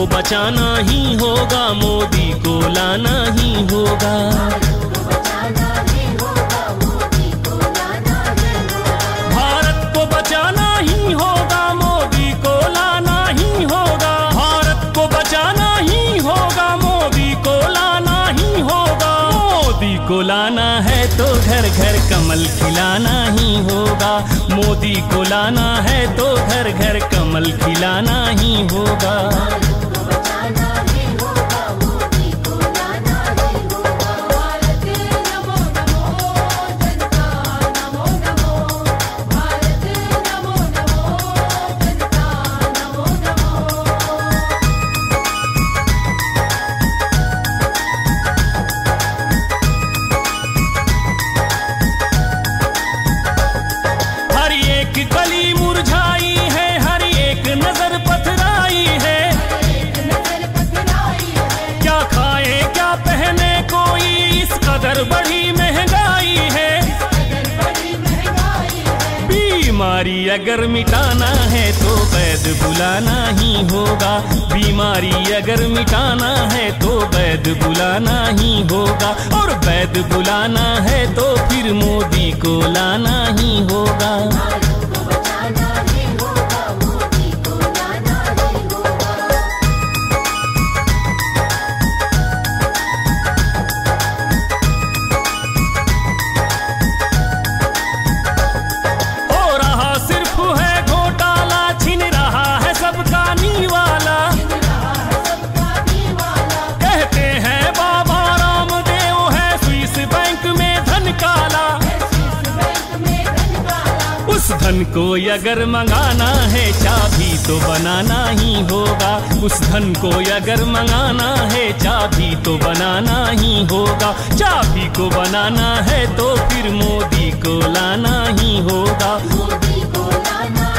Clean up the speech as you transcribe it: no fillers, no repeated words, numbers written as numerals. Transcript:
को बचाना ही होगा, मोदी को लाना ही होगा। भारत को बचाना ही होगा, मोदी को लाना ही होगा। भारत को बचाना ही होगा, मोदी को लाना ही होगा। मोदी को लाना है तो घर घर कमल खिलाना ही होगा। मोदी को लाना है तो घर घर कमल खिलाना ही होगा। गली मुरझाई है, हर एक नजर पथराई है। क्या खाए क्या पहने कोई, इस कदर बड़ी महंगाई है। बीमारी अगर मिटाना है तो वैद्य बुलाना ही होगा। बीमारी अगर मिटाना है तो वैद्य बुलाना ही होगा। और वैद्य बुलाना है तो फिर मोदी को लाना ही होगा। धन को अगर मंगाना है चाबी तो बनाना ही होगा। उस धन को अगर मंगाना है चाबी तो बनाना ही होगा। चाबी को बनाना है तो फिर मोदी को लाना ही होगा। मोदी को लाना